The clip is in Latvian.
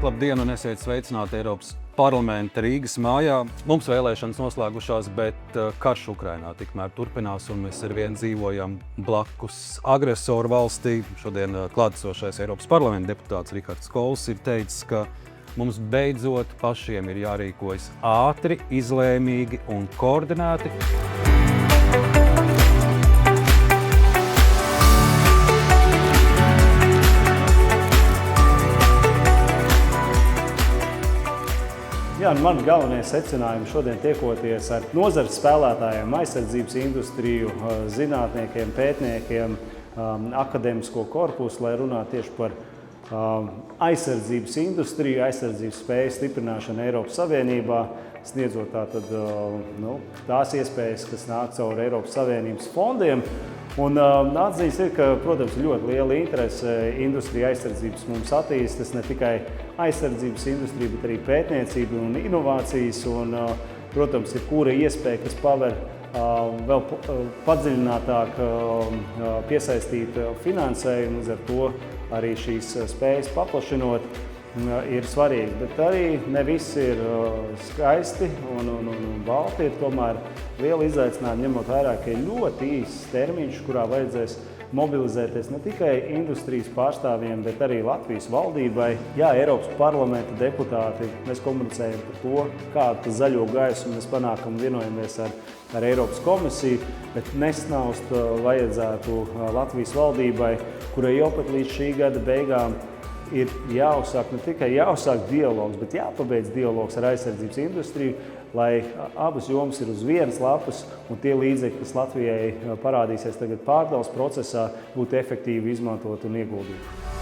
labdien un esiet sveicināti Eiropas parlamenta Rīgas mājā. Mums vēlēšanas noslēgušās, bet karš Ukrainā tikmēr turpinās un mēs arvien dzīvojam blakus agresoru valstī. Šodien klātesošais Eiropas parlamenta deputāts Rihards Kols ir teicis, ka mums beidzot pašiem ir jārīkojas ātri, izlēmīgi un koordinēti. Jā, mani galvenie secinājumi šodien tiekoties ar nozares spēlētājiem, aizsardzības industriju, zinātniekiem, pētniekiem, akadēmisko korpusu, lai runātu tieši par aizsardzības industriju, aizsardzības spēju stiprināšanu Eiropas Savienībā, sniedzot tās iespējas, kas nāk caur Eiropas Savienības fondiem. Un atzīst ir, ka, protams, ļoti liela interese industrija aizsardzības mums attīstas, ne tikai aizsardzības industrija, bet arī pētniecība un inovācijas. Un, protams, ir kura iespēja, kas paver vēl padziļinātāk piesaistīt finansējumu, līdz ar to arī šīs spējas paplašinot ir svarīgi. Bet arī ne viss ir skaisti un balti, ir tomēr liela izaicinājuma, ņemot vērā, ka ir ļoti īsts termiņš, kurā vajadzēs mobilizēties ne tikai industrijas pārstāvjiem, bet arī Latvijas valdībai. Jā, Eiropas parlamenta deputāti, mēs komunicējam par to, kādu zaļo gaisu mēs panākam, vienojamies ar Eiropas komisiju, bet nesnaust vajadzētu Latvijas valdībai, kurai jau pat līdz šī gada beigām ir jāuzsāk ne tikai dialogs, bet jāpabeidz dialogs ar aizsardzības industriju, lai abas jomas ir uz vienas lapas un tie līdzekļi, kas Latvijai parādīsies tagad pārdales procesā, būtu efektīvi izmantot un ieguldīt.